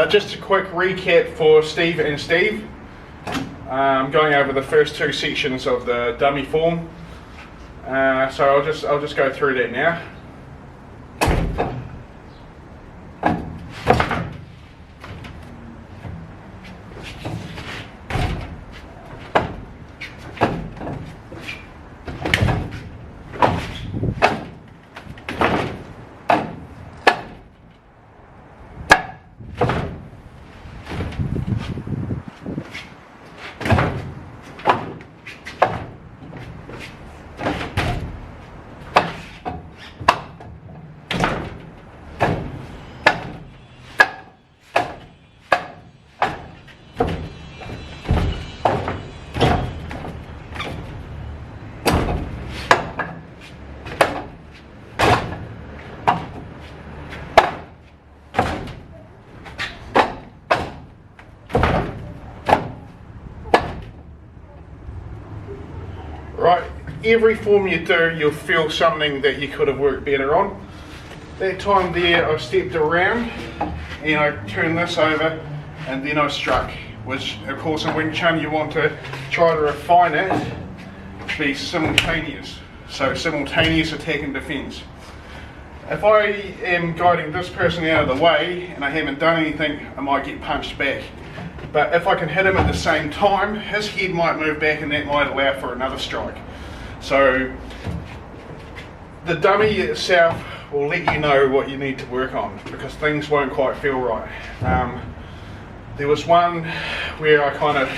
Just a quick recap for Steve and Steve. Going over the first two sections of the dummy form. So I'll just go through that now. Right, every form you do, you'll feel something that you could have worked better on. That time there, I stepped around and I turned this over and then I struck, which of course in Wing Chun you want to try to refine it to be simultaneous. So simultaneous attack and defense. If I am guiding this person out of the way and I haven't done anything, I might get punched back. But if I can hit him at the same time, his head might move back and that might allow for another strike. So the dummy itself will let you know what you need to work on because things won't quite feel right. There was one where I kind of,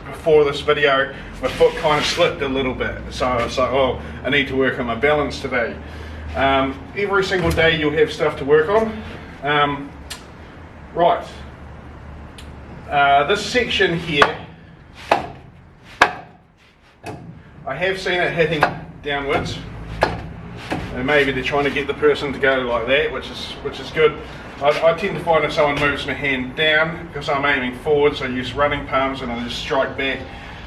before this video, my foot kind of slipped a little bit. So I was like, oh, I need to work on my balance today. Every single day you'll have stuff to work on. Right. This section here, I have seen it hitting downwards, and maybe they're trying to get the person to go like that, which is good. I tend to find if someone moves my hand down, because I'm aiming forwards, I use running palms and I just strike back.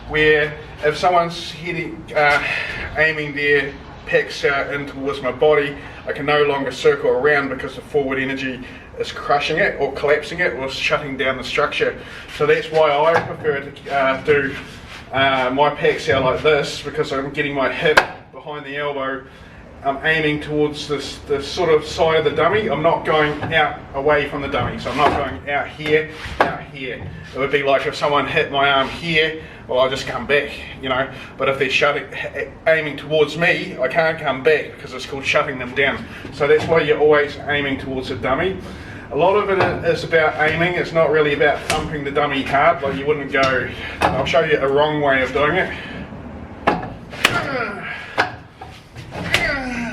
Where if someone's aiming their pecs out in towards my body, I can no longer circle around because the forward energy is crushing it or collapsing it or shutting down the structure. So that's why I prefer to do my pecs out like this, because I'm getting my hip behind the elbow. I'm aiming towards the sort of side of the dummy. I'm not going out away from the dummy, so I'm not going out here, out here. It would be like if someone hit my arm here, well, I'll just come back, you know. But if they're aiming towards me, I can't come back because it's called shutting them down. So that's why you're always aiming towards the dummy. A lot of it is about aiming. It's not really about thumping the dummy hard. Like you wouldn't go. I'll show you a wrong way of doing it.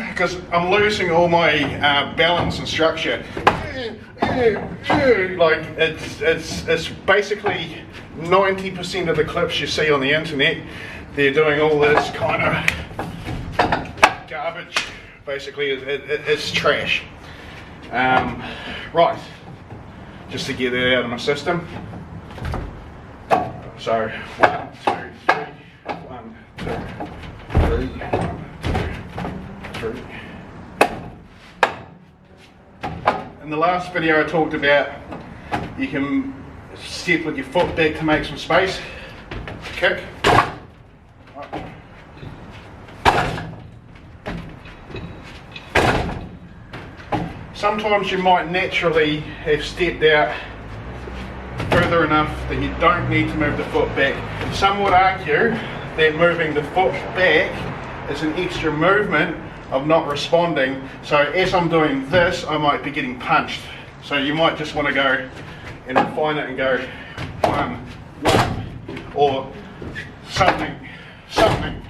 Because I'm losing all my balance and structure. Like it's basically 90% of the clips you see on the internet. They're doing all this kind of garbage. Basically, it's trash. Right, just to get that out of my system. So 1, 2, 3, 1, 2, 3, 1, 2, 3. In the last video I talked about you can step with your foot back to make some space, kick. Sometimes you might naturally have stepped out further enough that you don't need to move the foot back. Some would argue that moving the foot back is an extra movement of not responding. So as I'm doing this, I might be getting punched. So you might just want to go and refine it and go 1, 1, or something, something,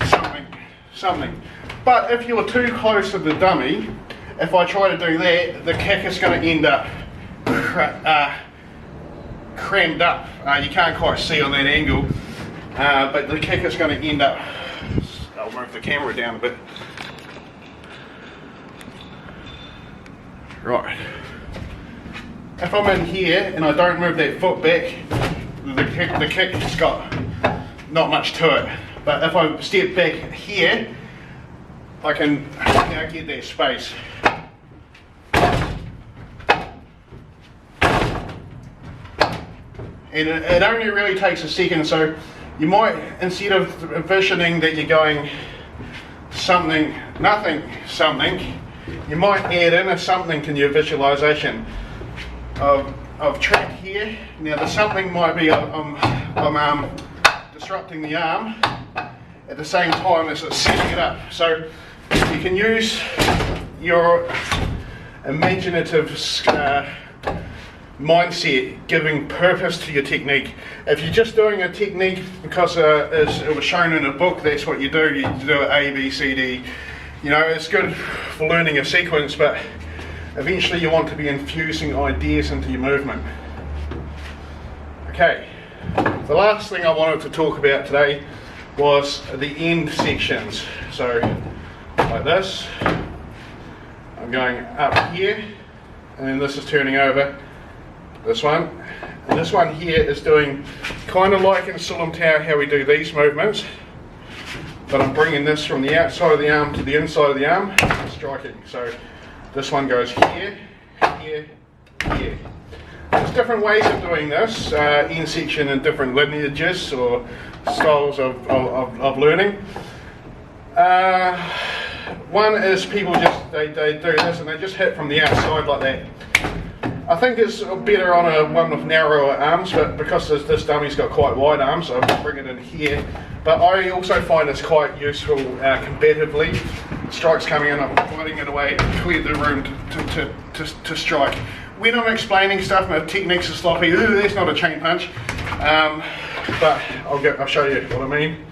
something, something. But if you're too close to the dummy, if I try to do that, the kick is going to end up crammed up. You can't quite see on that angle, but the kick is going to end up, I'll move the camera down a bit. Right. If I'm in here and I don't move that foot back, the kick's got not much to it. But if I step back here, I can now get that space. and it only really takes a second. So you might, instead of envisioning that you're going something, nothing, something, you might add in a something to your visualization of track here. Now the something might be I'm disrupting the arm at the same time as it's setting it up. So you can use your imaginative mindset giving purpose to your technique. If you're just doing a technique because it was shown in a book, that's what you do. You do it A, B, C, D. You know, it's good for learning a sequence, but eventually you want to be infusing ideas into your movement. Okay, the last thing I wanted to talk about today was the end sections. So like this, I'm going up here, and then this is turning over, this one, and this one here is doing kind of like in Sulam Tower how we do these movements, but I'm bringing this from the outside of the arm to the inside of the arm, striking. So this one goes here, here, here. There's different ways of doing this, end section in different lineages or styles of learning. One is people just, they do this and they just hit from the outside like that. I think it's better on one with narrower arms, but because this dummy's got quite wide arms, I'll just bring it in here. But I also find it's quite useful combatively. Strikes coming in, I'm fighting it away, clear the room to strike. When I'm explaining stuff, my techniques are sloppy. Ooh, that's not a chain punch. But I'll show you what I mean.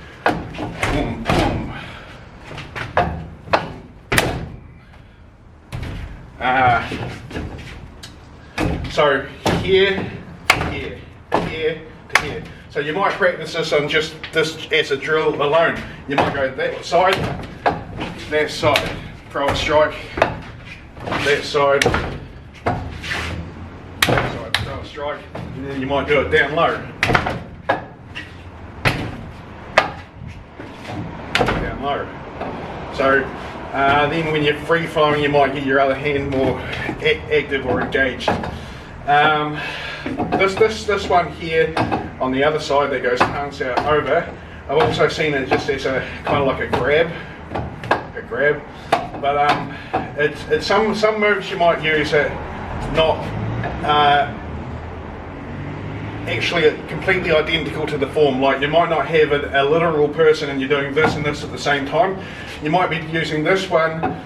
Boom, boom. So here, here, here to here. So you might practice this on just this as a drill alone. You might go that side, throw a strike, that side, throw a strike, and then you might do it down low. Down low. So then when you're free flowing, you might get your other hand more active or engaged. This one here on the other side that goes palms out over, I've also seen it just as a kind of like a grab. But it's some moves you might use that not actually completely identical to the form. Like you might not have a literal person and you're doing this and this at the same time. You might be using this one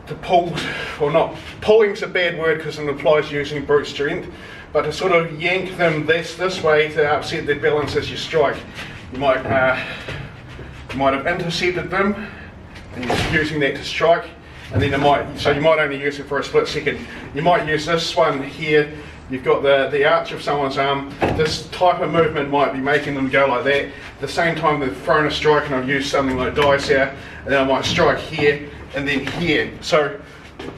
to pull, or not, pulling's a bad word because it implies using brute strength, but to sort of yank them this way to upset their balance as you strike. You might have intercepted them and you're using that to strike, and then you might only use it for a split second. You might use this one here. You've got the arch of someone's arm. This type of movement might be making them go like that. At the same time they've thrown a strike and I've used something like dice here, and then I might strike here and then here. So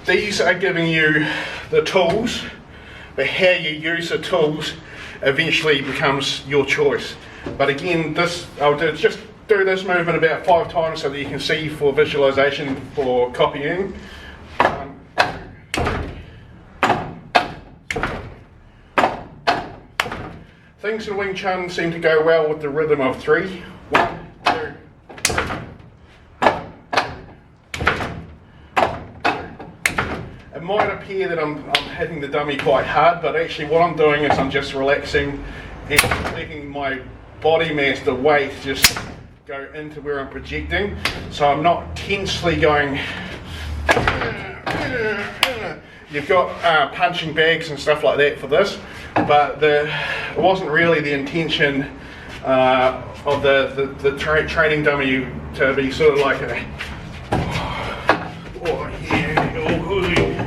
these are giving you the tools, but how you use the tools eventually becomes your choice. But again, I'll just do this movement about 5 times so that you can see for visualization for copying. 1, 2, 3. Things in Wing Chun seem to go well with the rhythm of 3. 1, 2, 3. It might appear that I'm hitting the dummy quite hard, but actually what I'm doing is I'm just relaxing and letting my body mass, the weight, just go into where I'm projecting. So I'm not tensely going. You've got punching bags and stuff like that for this, but it wasn't really the intention of the training dummy to be sort of like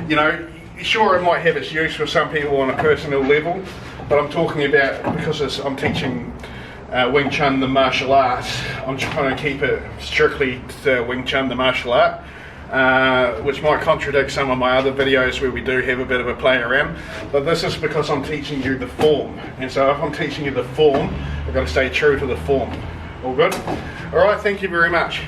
you know, sure it might have its use for some people on a personal level, but I'm talking about because I'm teaching Wing Chun, the martial arts. I'm trying to keep it strictly to Wing Chun, the martial art, which might contradict some of my other videos where we do have a bit of a play around, but this is because I'm teaching you the form, and so if I'm teaching you the form, I've got to stay true to the form. All good? Alright, thank you very much.